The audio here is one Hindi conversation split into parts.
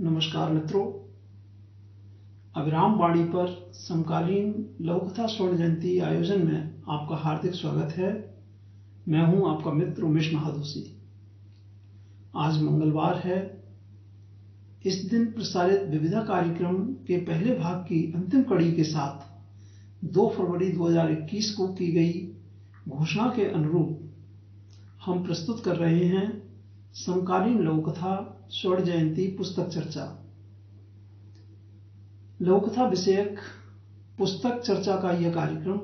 नमस्कार मित्रों, अविराम वाणी पर समकालीन लघुकथा स्वर्ण जयंती आयोजन में आपका हार्दिक स्वागत है। मैं हूं आपका मित्र उमेश महादोशी। आज मंगलवार है। इस दिन प्रसारित विविधा कार्यक्रम के पहले भाग की अंतिम कड़ी के साथ 2 फरवरी 2021 को की गई घोषणा के अनुरूप हम प्रस्तुत कर रहे हैं समकालीन लघुकथा स्वर्ण जयंती पुस्तक चर्चा। लघुकथा विषयक पुस्तक चर्चा का यह कार्यक्रम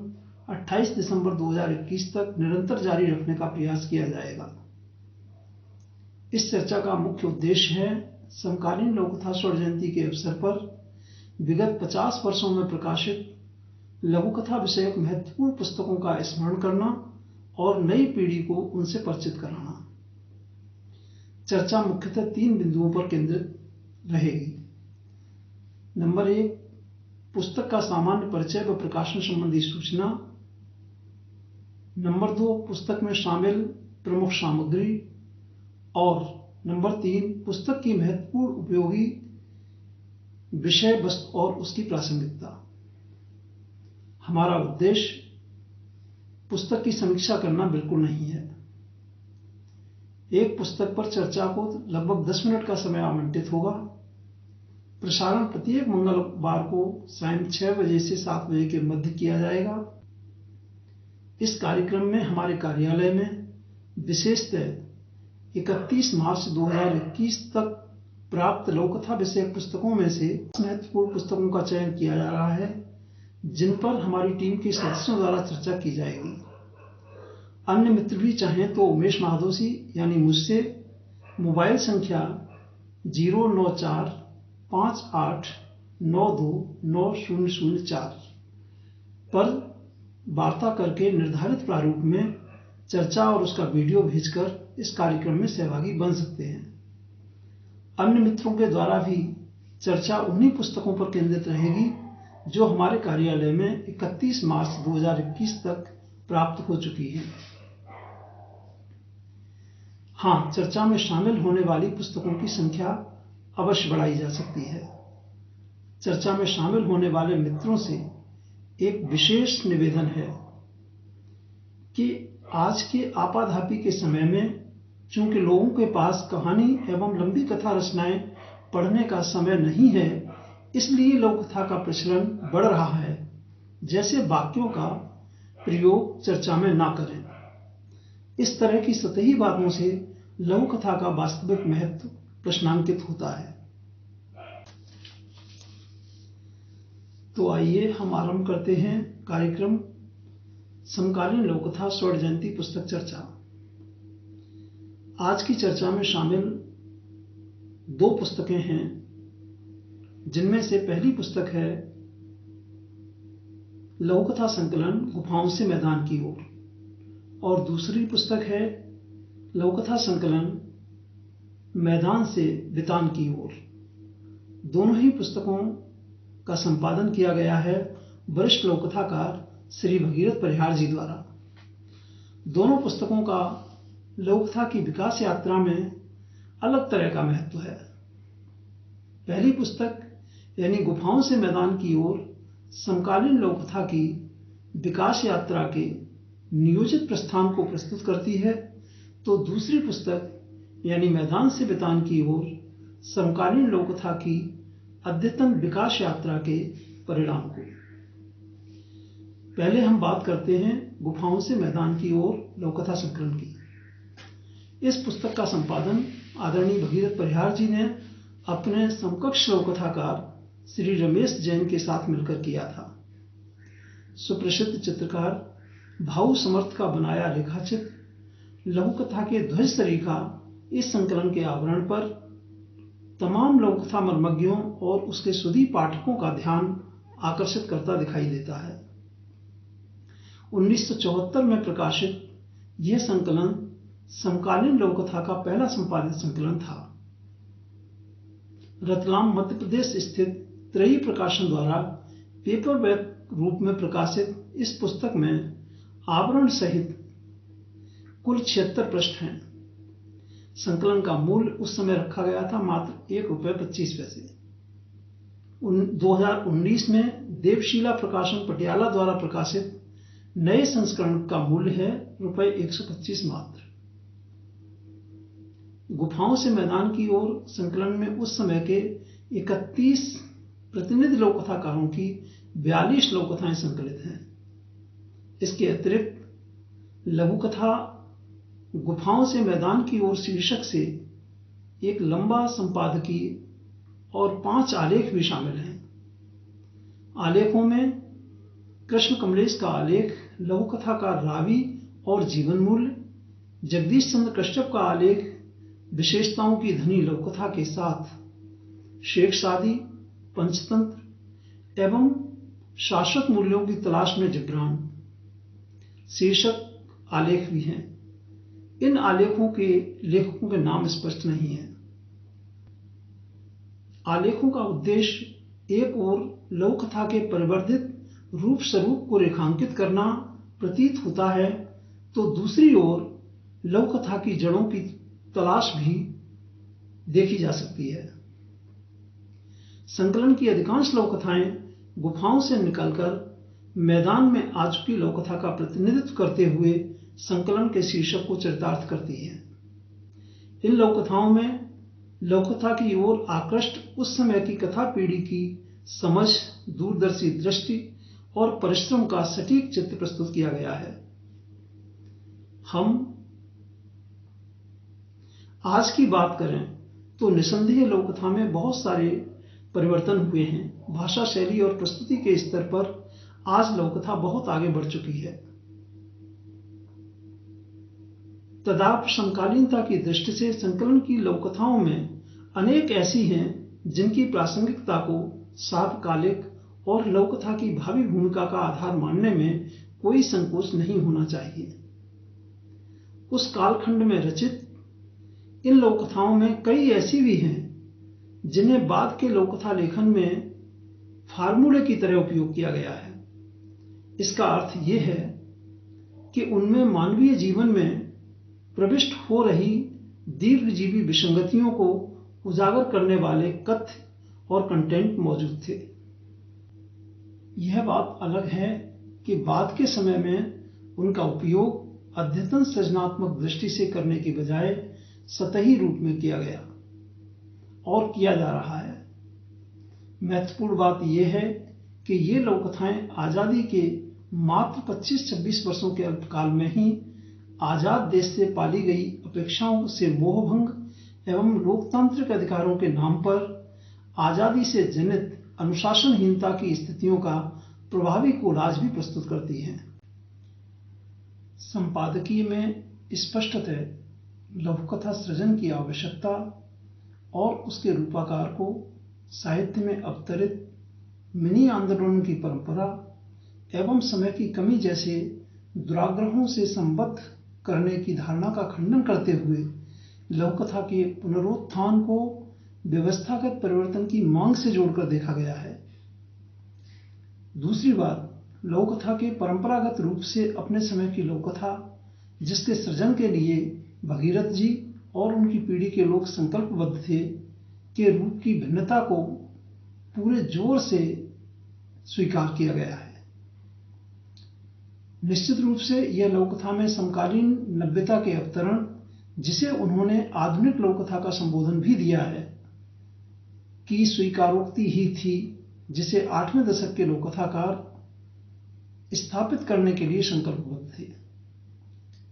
28 दिसंबर 2021 तक निरंतर जारी रखने का प्रयास किया जाएगा। इस चर्चा का मुख्य उद्देश्य है समकालीन लघुकथा स्वर्ण जयंती के अवसर पर विगत 50 वर्षों में प्रकाशित लघुकथा विषयक महत्वपूर्ण पुस्तकों का स्मरण करना और नई पीढ़ी को उनसे परिचित कराना। चर्चा मुख्यतः 3 बिंदुओं पर केंद्रित रहेगी। नंबर 1, पुस्तक का सामान्य परिचय व प्रकाशन संबंधी सूचना। नंबर 2, पुस्तक में शामिल प्रमुख सामग्री। और नंबर 3, पुस्तक की महत्वपूर्ण उपयोगी विषय वस्तु और उसकी प्रासंगिकता। हमारा उद्देश्य पुस्तक की समीक्षा करना बिल्कुल नहीं है। एक पुस्तक पर चर्चा को लगभग 10 मिनट का समय आवंटित होगा। प्रसारण प्रत्येक मंगलवार को सायं 6 बजे से 7 बजे के मध्य किया जाएगा। इस कार्यक्रम में हमारे कार्यालय में विशेषतः 31 मार्च 2021 तक प्राप्त लघुकथा विषयक पुस्तकों में से महत्वपूर्ण पुस्तकों का चयन किया जा रहा है, जिन पर हमारी टीम के सदस्यों द्वारा चर्चा की जाएगी। अन्य मित्र भी चाहें तो उमेश महादोशी यानी मुझसे मोबाइल संख्या 09458929004 पर वार्ता करके निर्धारित प्रारूप में चर्चा और उसका वीडियो भेजकर इस कार्यक्रम में सहभागी बन सकते हैं। अन्य मित्रों के द्वारा भी चर्चा उन्हीं पुस्तकों पर केंद्रित रहेगी जो हमारे कार्यालय में 31 मार्च 2021 तक प्राप्त हो चुकी हैं। हाँ, चर्चा में शामिल होने वाली पुस्तकों की संख्या अवश्य बढ़ाई जा सकती है। चर्चा में शामिल होने वाले मित्रों से एक विशेष निवेदन है कि आज के आपाधापी के समय में चूंकि लोगों के पास कहानी एवं लंबी कथा रचनाएं पढ़ने का समय नहीं है, इसलिए लघुकथा का प्रचलन बढ़ रहा है। जैसे वाक्यों का प्रयोग चर्चा में ना करें। इस तरह की सतही बातों से लघुकथा का वास्तविक महत्व प्रश्नांकित होता है। तो आइए हम आरंभ करते हैं कार्यक्रम समकालीन लघुकथा स्वर्ण जयंती पुस्तक चर्चा। आज की चर्चा में शामिल 2 पुस्तकें हैं, जिनमें से पहली पुस्तक है लघुकथा संकलन गुफाओं से मैदान की ओर और दूसरी पुस्तक है लघुकथा संकलन मैदान से वितान की ओर। दोनों ही पुस्तकों का संपादन किया गया है वरिष्ठ लघुकथाकार श्री भगीरथ परिहार जी द्वारा। दोनों पुस्तकों का लघुकथा की विकास यात्रा में अलग तरह का महत्व है। पहली पुस्तक यानी गुफाओं से मैदान की ओर समकालीन लघुकथा की विकास यात्रा के नियोजित प्रस्थान को प्रस्तुत करती है, तो दूसरी पुस्तक यानी मैदान से वितान की ओर समकालीन लघुकथा की अद्यतन विकास यात्रा के परिणाम को। पहले हम बात करते हैं गुफाओं से मैदान की ओर लघुकथा संकलन की। इस पुस्तक का संपादन आदरणीय भगीरथ परिहार जी ने अपने समकक्ष लघुकथाकार श्री रमेश जैन के साथ मिलकर किया था। सुप्रसिद्ध चित्रकार भाऊ समर्थ का बनाया रेखाचित्र लघुकथा के ध्वज सरीखा इस संकलन के आवरण पर तमाम लघुकथा मर्मज्ञों और उसके सुधी पाठकों का ध्यान आकर्षित करता दिखाई देता है। 1974 में प्रकाशित यह संकलन समकालीन लघुकथा का पहला संपादित संकलन था। रतलाम मध्य प्रदेश स्थित त्रयी प्रकाशन द्वारा पेपरबैक रूप में प्रकाशित इस पुस्तक में आवरण सहित कुल 76 पृष्ठ हैं। संकलन का मूल्य उस समय रखा गया था मात्र ₹1.25। 2019 में देवशीला प्रकाशन पटियाला द्वारा प्रकाशित नए संस्करण का मूल्य है ₹125 मात्र। गुफाओं से मैदान की ओर संकलन में उस समय के 31 प्रतिनिधि लोक कथाकारों की 42 लोक कथाएं संकलित हैं। इसके अतिरिक्त लघु कथा गुफाओं से मैदान की ओर शीर्षक से एक लंबा संपादकीय और 5 आलेख भी शामिल हैं। आलेखों में कृष्ण कमलेश का आलेख, लघु कथाकार रावी और जीवन मूल्य, जगदीश चंद्र कश्यप का आलेख विशेषताओं की धनी लघु कथा के साथ शेख सादी, पंचतंत्र एवं शाश्वत मूल्यों की तलाश में जिब्रान शीर्षक आलेख भी हैं। इन आलेखों के लेखकों के नाम स्पष्ट नहीं है। आलेखों का उद्देश्य एक ओर लघु कथा के परिवर्धित रूप स्वरूप को रेखांकित करना प्रतीत होता है, तो दूसरी ओर लघु कथा की जड़ों की तलाश भी देखी जा सकती है। संकलन की अधिकांश लघु कथाएं गुफाओं से निकलकर मैदान में आ चुकी लघु कथा का प्रतिनिधित्व करते हुए संकलन के शीर्षक को चरितार्थ करती हैं। इन लघु कथाओं में लघु कथा की ओर आकृष्ट उस समय की कथा पीढ़ी की समझ, दूरदर्शी दृष्टि और परिश्रम का सटीक चित्र प्रस्तुत किया गया है। हम आज की बात करें तो निसंदेह लघु कथा में बहुत सारे परिवर्तन हुए हैं। भाषा शैली और प्रस्तुति के स्तर पर आज लघु कथा बहुत आगे बढ़ चुकी है। तदाप समकालीनता की दृष्टि से संकलन की लघु कथाओं में अनेक ऐसी हैं जिनकी प्रासंगिकता को सार्वकालिक और लघु कथा की भावी भूमिका का आधार मानने में कोई संकोच नहीं होना चाहिए। उस कालखंड में रचित इन लघु कथाओं में कई ऐसी भी हैं जिन्हें बाद के लघु कथा लेखन में फार्मूले की तरह उपयोग किया गया है। इसका अर्थ यह है कि उनमें मानवीय जीवन में प्रविष्ट हो रही दीर्घजीवी विसंगतियों को उजागर करने वाले कथ्य और कंटेंट मौजूद थे। यह बात अलग है कि बाद के समय में उनका उपयोग अद्यतन सृजनात्मक दृष्टि से करने की बजाय सतही रूप में किया गया और किया जा रहा है। महत्वपूर्ण बात यह है कि ये लघु कथाएं आजादी के मात्र 25-26 वर्षों के अल्पकाल में ही आजाद देश से पाली गई अपेक्षाओं से मोहभंग एवं लोकतांत्रिक अधिकारों के नाम पर आजादी से जनित अनुशासनहीनता की स्थितियों का प्रभावी कोलाज भी प्रस्तुत करती हैं। संपादकीय में स्पष्टतः लघु कथा सृजन की आवश्यकता और उसके रूपाकार को साहित्य में अवतरित मिनी आंदोलनों की परंपरा एवं समय की कमी जैसे दुराग्रहों से संबद्ध करने की धारणा का खंडन करते हुए लघु कथा के पुनरुत्थान को व्यवस्थागत परिवर्तन की मांग से जोड़कर देखा गया है। दूसरी बात, लघु कथा के परंपरागत रूप से अपने समय की लघु कथा जिसके सृजन के लिए भगीरथ जी और उनकी पीढ़ी के लोग संकल्पबद्ध थे के रूप की भिन्नता को पूरे जोर से स्वीकार किया गया है। निश्चित रूप से यह लघु कथा में समकालीन नव्यता के अवतरण, जिसे उन्होंने आधुनिक लघु कथा का संबोधन भी दिया है, की स्वीकारोक्ति ही थी, जिसे 8वें दशक के लघु कथाकार स्थापित करने के लिए संकल्पबद्ध थे।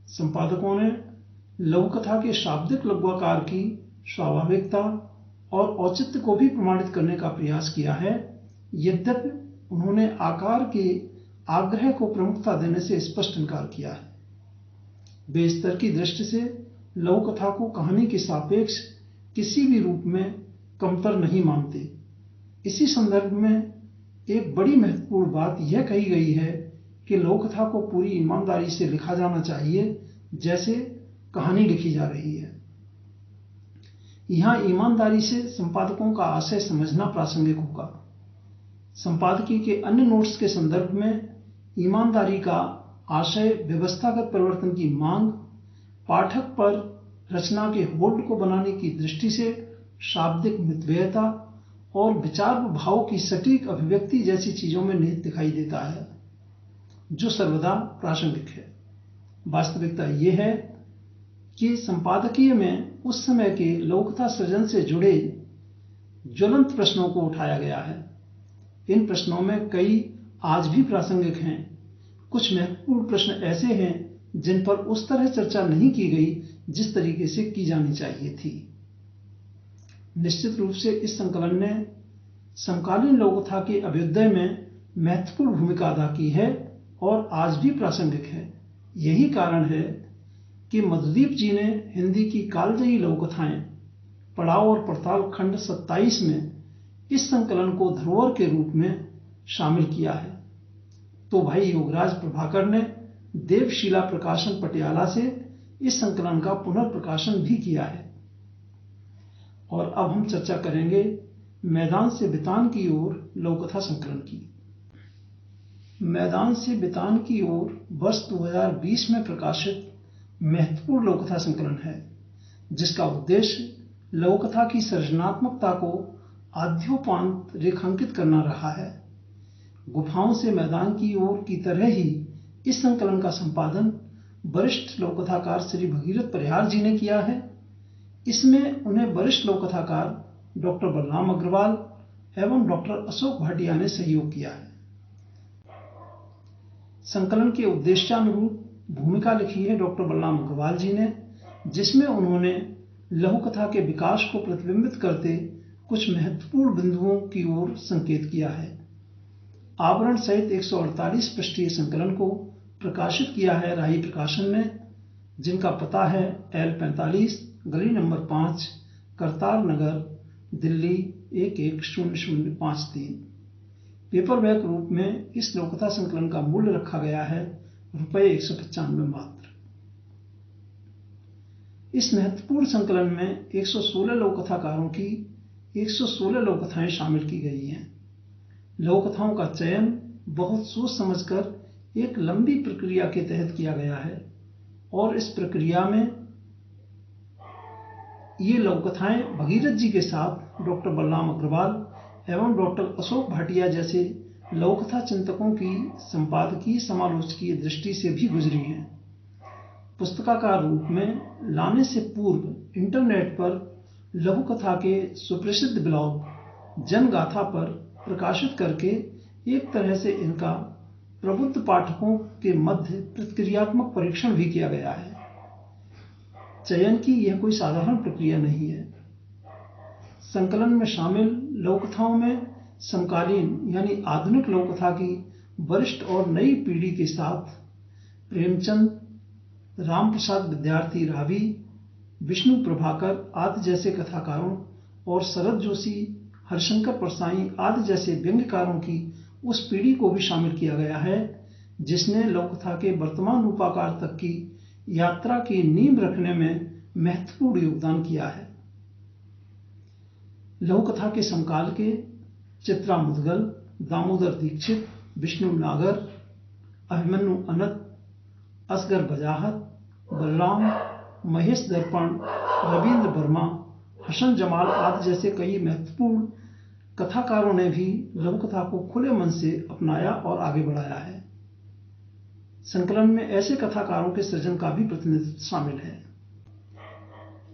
संपादकों ने लघु कथा के शाब्दिक लघुआकार की स्वाभाविकता और औचित्य को भी प्रमाणित करने का प्रयास किया है, यद्यपि उन्होंने आकार के आग्रह को प्रमुखता देने से स्पष्ट इनकार किया है। वे स्तर की दृष्टि से लघु कथा को कहानी के सापेक्ष किसी भी रूप में कमतर नहीं मानते। इसी संदर्भ में एक बड़ी महत्वपूर्ण बात यह कही गई है कि लघु कथा को पूरी ईमानदारी से लिखा जाना चाहिए जैसे कहानी लिखी जा रही है। यहाँ ईमानदारी से संपादकों का आशय समझना प्रासंगिक होगा। संपादकीय के अन्य नोट्स के संदर्भ में ईमानदारी का आशय व्यवस्थागत परिवर्तन की मांग, पाठक पर रचना के होल्ड को बनाने की दृष्टि से शाब्दिक मितव्ययता और विचार व भाव की सटीक अभिव्यक्ति जैसी चीजों में निहित दिखाई देता है, जो सर्वदा प्रासंगिक है। वास्तविकता ये है कि संपादकीय में उस समय के लोककथा सृजन से जुड़े ज्वलंत प्रश्नों को उठाया गया है। इन प्रश्नों में कई आज भी प्रासंगिक हैं। कुछ महत्वपूर्ण प्रश्न ऐसे हैं जिन पर उस तरह चर्चा नहीं की गई जिस तरीके से की जानी चाहिए थी। निश्चित रूप से इस संकलन ने समकालीन लोककथा के अभ्युदय में महत्वपूर्ण भूमिका अदा की है और आज भी प्रासंगिक है। यही कारण है कि मधुदीप जी ने हिंदी की कालजयी लोककथाएं पड़ाव और पड़ताल खंड 27 में इस संकलन को धरोहर के रूप में शामिल किया है, तो भाई योगराज प्रभाकर ने देवशिला प्रकाशन पटियाला से इस संकलन का पुनर्प्रकाशन भी किया है। और अब हम चर्चा करेंगे मैदान से बितान की ओर लोककथा संकलन की। मैदान से बितान की ओर वर्ष 2020 में प्रकाशित महत्वपूर्ण लोककथा संकलन है, जिसका उद्देश्य लोककथा की सृजनात्मकता को आद्योपांत रेखांकित करना रहा है। गुफाओं से मैदान की ओर की तरह ही इस संकलन का संपादन वरिष्ठ लोककथाकार श्री भगीरथ परिहार जी ने किया है। इसमें उन्हें वरिष्ठ लोककथाकार डॉक्टर बलराम अग्रवाल एवं डॉक्टर अशोक भाटिया ने सहयोग किया है। संकलन के उद्देश्यानुरूप भूमिका लिखी है डॉक्टर बलराम अग्रवाल जी ने, जिसमें उन्होंने लघु कथा के विकास को प्रतिबिंबित करते कुछ महत्वपूर्ण बिंदुओं की ओर संकेत किया है। आवरण सहित 148 पृष्ठीय संकलन को प्रकाशित किया है राही प्रकाशन ने, जिनका पता है L45 गली नंबर 5 करतार नगर दिल्ली 110053। पेपरबैक रूप में इस लोककथा संकलन का मूल्य रखा गया है ₹195 मात्र। इस महत्वपूर्ण संकलन में 116 लोककथाकारों की 116 लोककथाएं शामिल की गई हैं। लोककथाओं का चयन बहुत सोच समझकर एक लंबी प्रक्रिया के तहत किया गया है और इस प्रक्रिया में ये लोककथाएं भगीरथ जी के साथ डॉक्टर बलराम अग्रवाल एवं डॉक्टर अशोक भाटिया जैसे लोककथा चिंतकों की संपादकीय समालोचकीय दृष्टि से भी गुजरी हैं। पुस्तकाकार रूप में लाने से पूर्व इंटरनेट पर लघु कथा के सुप्रसिद्ध ब्लॉग जनगाथा पर प्रकाशित करके एक तरह से इनका प्रबुद्ध पाठकों के मध्य प्रतिक्रियात्मक परीक्षण भी किया गया है। चयन की यह कोई साधारण प्रक्रिया नहीं है। संकलन में शामिल लोककथाओं में समकालीन यानी आधुनिक लोककथा की वरिष्ठ और नई पीढ़ी के साथ प्रेमचंद, रामप्रसाद विद्यार्थी रावी, विष्णु प्रभाकर आदि जैसे कथाकारों और शरद जोशी, हरिशंकर परसाई आदि जैसे व्यंग्यकारों की उस पीढ़ी को भी शामिल किया गया है जिसने लोककथा के वर्तमान रूपाकार तक की यात्रा की नींव रखने में महत्वपूर्ण योगदान किया है। लघुकथा के समकाल के चित्रा मुदगल, दामोदर दीक्षित, विष्णु नागर, अभिमन्यु अनंत, असगर बजाहत, बलराम, महेश दर्पण, रविंद्र वर्मा, हसन जमाल आदि जैसे कई महत्वपूर्ण कथाकारों ने भी लघुकथा को खुले मन से अपनाया और आगे बढ़ाया है। संकलन में ऐसे कथाकारों के सृजन का भी प्रतिनिधित्व शामिल है।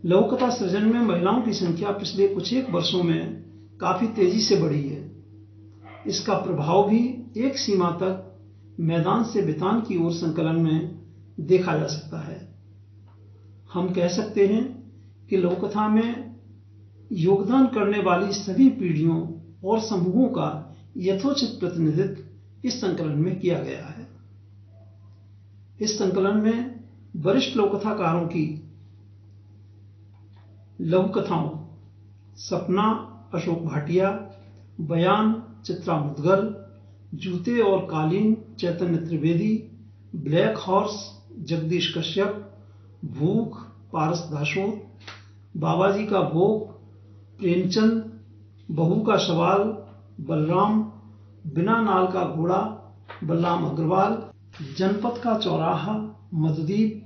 लघुकथा सृजन में महिलाओं की संख्या पिछले कुछ एक वर्षों में काफी तेजी से बढ़ी है। इसका प्रभाव भी एक सीमा तक मैदान से बितान की ओर संकलन में देखा जा सकता है। हम कह सकते हैं कि लघुकथा में योगदान करने वाली सभी पीढ़ियों और समूहों का यथोचित प्रतिनिधित्व इस संकलन में किया गया है। इस संकलन में वरिष्ठ लोककथाकारों की लघुकथाओं सपना अशोक भाटिया, बयान चित्रा मुदगल, जूते और कालीन चैतन्य त्रिवेदी, ब्लैक हॉर्स जगदीश कश्यप, भूख पारस दासोत, बाबाजी का भोग प्रेमचंद, बहू का सवाल बलराम, बिना नाल का घोड़ा बलराम अग्रवाल, जनपद का चौराहा मधुदीप,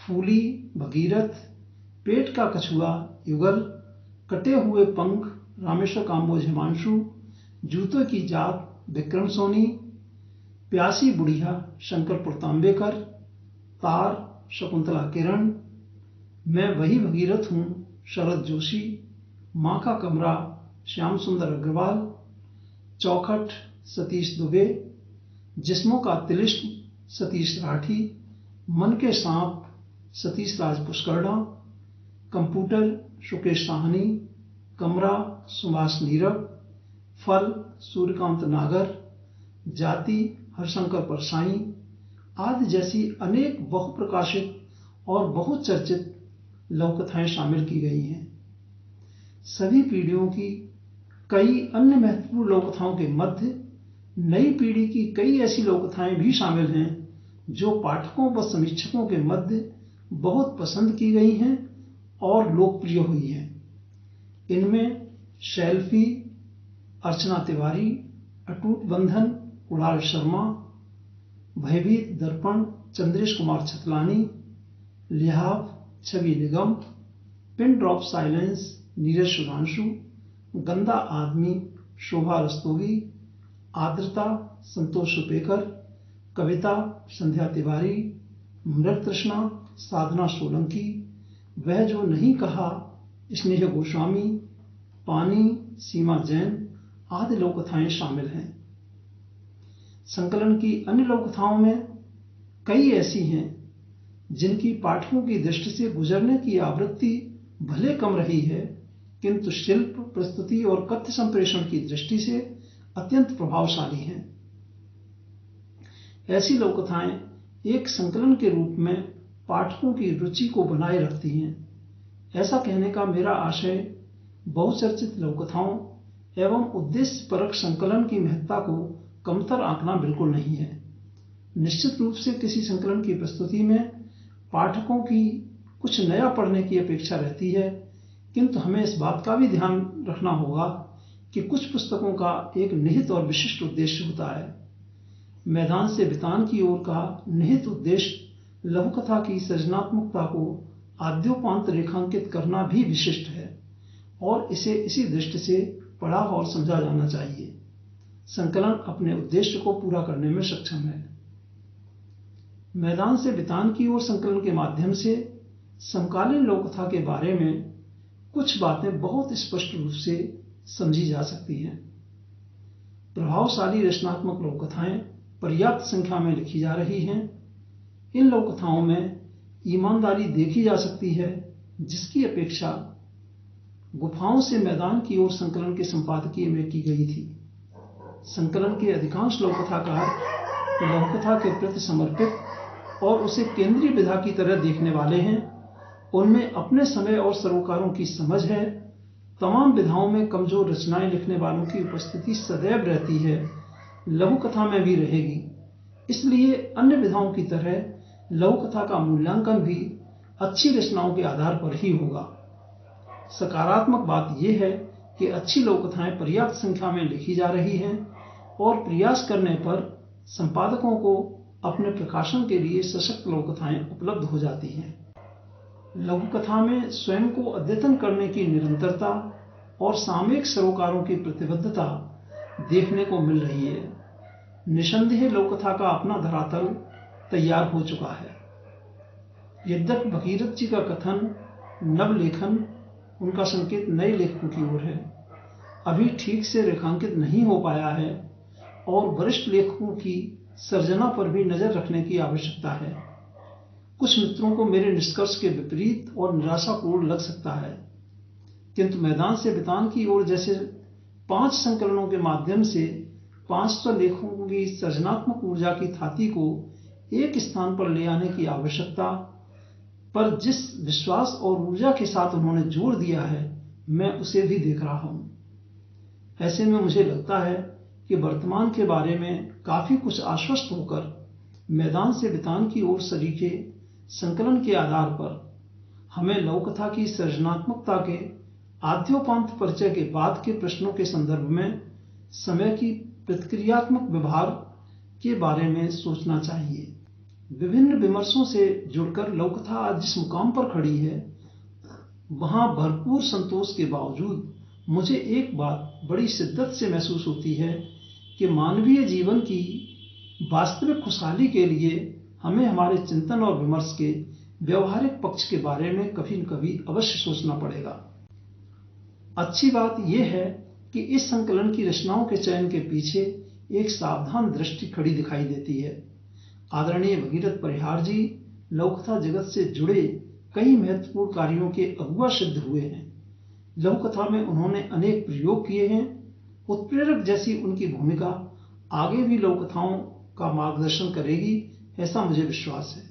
फूली भगीरथ, पेट का कछुआ युगल, कटे हुए पंख रामेश्वर काम्बोज हिमांशु, जूतों की जात विक्रम सोनी, प्यासी बुढ़िया शंकर तांबेकर, तार शकुंतला किरण, मैं वही भगीरथ हूँ शरद जोशी, माँ का कमरा श्याम सुंदर अग्रवाल, चौखट सतीश दुबे, जिस्मों का तिलिस्म सतीश राठी, मन के सांप सतीश राज पुष्करणा, कंप्यूटर शुकेश साहनी, कमरा सुभाष नीरव, फल सूर्यकांत नागर, जाति हरशंकर परसाई आदि जैसी अनेक बहुप्रकाशित और बहुचर्चित लघुकथाएं शामिल की गई हैं। सभी पीढ़ियों की कई अन्य महत्वपूर्ण लघुकथाओं के मध्य नई पीढ़ी की कई ऐसी लघुकथाएं भी शामिल हैं जो पाठकों व समीक्षकों के मध्य बहुत पसंद की गई हैं और लोकप्रिय हुई हैं। इनमें शेल्फी, अर्चना तिवारी, अटूट बंधन कुणाल शर्मा, भयभीत दर्पण चंद्रेश कुमार छतलानी, लिहाव Chhavi Nigam, pin drop silence Neeraj Sudhanshu, गंदा आदमी शोभा रस्तोगी, आर्द्रता संतोष सुपेकर, कविता संध्या तिवारी, मृग तृष्णा साधना सोलंकी, वह जो नहीं कहा स्नेह गोस्वामी, पानी सीमा जैन आदि लघुकथाएं शामिल हैं। संकलन की अन्य लघुकथाओं में कई ऐसी हैं जिनकी पाठकों की दृष्टि से गुजरने की आवृत्ति भले कम रही है, किंतु शिल्प प्रस्तुति और कथ्य संप्रेषण की दृष्टि से अत्यंत प्रभावशाली हैं। ऐसी लघुकथाएं एक संकलन के रूप में पाठकों की रुचि को बनाए रखती हैं। ऐसा कहने का मेरा आशय बहुचर्चित लघुकथाओं एवं उद्देश्यपरक संकलन की महत्ता को कमतर आंकना बिल्कुल नहीं है। निश्चित रूप से किसी संकलन की प्रस्तुति में पाठकों की कुछ नया पढ़ने की अपेक्षा रहती है, किंतु हमें इस बात का भी ध्यान रखना होगा कि कुछ पुस्तकों का एक निहित और विशिष्ट उद्देश्य होता है। मैदान से वितान की ओर का निहित उद्देश्य लघुकथा की सृजनात्मकता को आद्योपांत रेखांकित करना भी विशिष्ट है और इसे इसी दृष्टि से पढ़ा और समझा जाना चाहिए। संकलन अपने उद्देश्य को पूरा करने में सक्षम है। मैदान से वितान की ओर संकलन के माध्यम से समकालीन लघुकथा के बारे में कुछ बातें बहुत स्पष्ट रूप से समझी जा सकती हैं। प्रभावशाली रचनात्मक लघुकथाएं पर्याप्त संख्या में लिखी जा रही हैं। इन लघुकथाओं में ईमानदारी देखी जा सकती है, जिसकी अपेक्षा गुफाओं से मैदान की ओर संकलन के संपादकीय में की गई थी। संकलन के अधिकांश लघुकथाकार लघुकथा के प्रति समर्पित और उसे केंद्रीय विधा की तरह देखने वाले हैं। उनमें अपने समय और सरोकारों की समझ है। तमाम विधाओं में कमजोर रचनाएं लिखने वालों की उपस्थिति सदैव रहती है, लघुकथा में भी रहेगी। इसलिए अन्य विधाओं की तरह लघुकथा का मूल्यांकन भी अच्छी रचनाओं के आधार पर ही होगा। सकारात्मक बात यह है कि अच्छी लघुकथाएं पर्याप्त संख्या में लिखी जा रही हैं और प्रयास करने पर संपादकों को अपने प्रकाशन के लिए सशक्त लघुकथाएं उपलब्ध हो जाती हैं। लघुकथा में स्वयं को अद्यतन करने की निरंतरता और सामयिक सरोकारों की प्रतिबद्धता देखने को मिल रही है। निसंदेह लघुकथा का अपना धरातल तैयार हो चुका है। यद्यपि भगीरथ जी का कथन नवलेखन उनका संकेत नए लेखकों की ओर है, अभी ठीक से रेखांकित नहीं हो पाया है और वरिष्ठ लेखकों की सर्जना पर भी नजर रखने की आवश्यकता है। कुछ मित्रों को मेरे निष्कर्ष के विपरीत और निराशापूर्ण लग सकता है, किंतु मैदान से वितान की ओर जैसे 5 संकलनों के माध्यम से 500 लेखकों की सृजनात्मक ऊर्जा की थाती को एक स्थान पर ले आने की आवश्यकता पर जिस विश्वास और ऊर्जा के साथ उन्होंने जोर दिया है, मैं उसे भी देख रहा हूं। ऐसे में मुझे लगता है कि वर्तमान के बारे में काफी कुछ आश्वस्त होकर मैदान से वितान की ओर सरीखे संकलन के आधार पर हमें लघुकथा की सृजनात्मकता के आद्योपांत परिचय के बाद के प्रश्नों के संदर्भ में समय की प्रतिक्रियात्मक व्यवहार के बारे में सोचना चाहिए। विभिन्न विमर्शों से जुड़कर लघुकथा आज जिस मुकाम पर खड़ी है, वहां भरपूर संतोष के बावजूद मुझे एक बात बड़ी शिद्दत से महसूस होती है कि मानवीय जीवन की वास्तविक खुशहाली के लिए हमें हमारे चिंतन और विमर्श के व्यवहारिक पक्ष के बारे में कभी न कभी अवश्य सोचना पड़ेगा। अच्छी बात यह है कि इस संकलन की रचनाओं के चयन के पीछे एक सावधान दृष्टि खड़ी दिखाई देती है। आदरणीय भगीरथ परिहार जी लघुकथा जगत से जुड़े कई महत्वपूर्ण कार्यों के अगुआ सिद्ध हुए हैं। लघुकथा में उन्होंने अनेक प्रयोग किए हैं। उत्प्रेरक जैसी उनकी भूमिका आगे भी लघुकथाओं का मार्गदर्शन करेगी, ऐसा मुझे विश्वास है।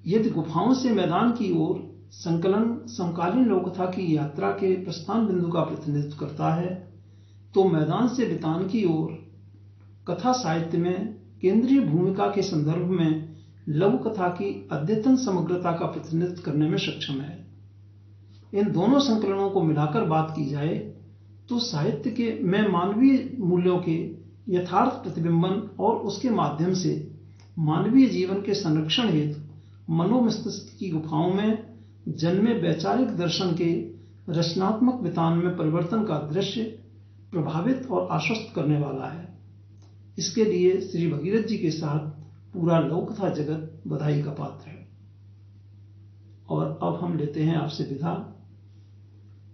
यदि गुफाओं से मैदान की ओर संकलन समकालीन लघुकथा की यात्रा के प्रस्थान बिंदु का प्रतिनिधित्व करता है, तो मैदान से बितान की ओर कथा साहित्य में केंद्रीय भूमिका के संदर्भ में लघुकथा की अद्यतन समग्रता का प्रतिनिधित्व करने में सक्षम है। इन दोनों संकलनों को मिलाकर बात की जाए तो साहित्य के में मानवीय मूल्यों के यथार्थ प्रतिबिंबन और उसके माध्यम से मानवीय जीवन के संरक्षण हेतु मनोमस्तिष्क की गुफाओं में जन्मे वैचारिक दर्शन के रचनात्मक वितान में परिवर्तन का दृश्य प्रभावित और आश्वस्त करने वाला है। इसके लिए श्री भगीरथ जी के साथ पूरा लघुकथा जगत बधाई का पात्र है। और अब हम लेते हैं आपसे विदा।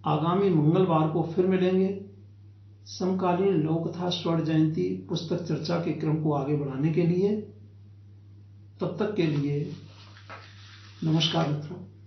आगामी मंगलवार को फिर मिलेंगे समकालीन लघुकथा स्वर्ण जयंती पुस्तक चर्चा के क्रम को आगे बढ़ाने के लिए। तब तक के लिए नमस्कार मित्रों।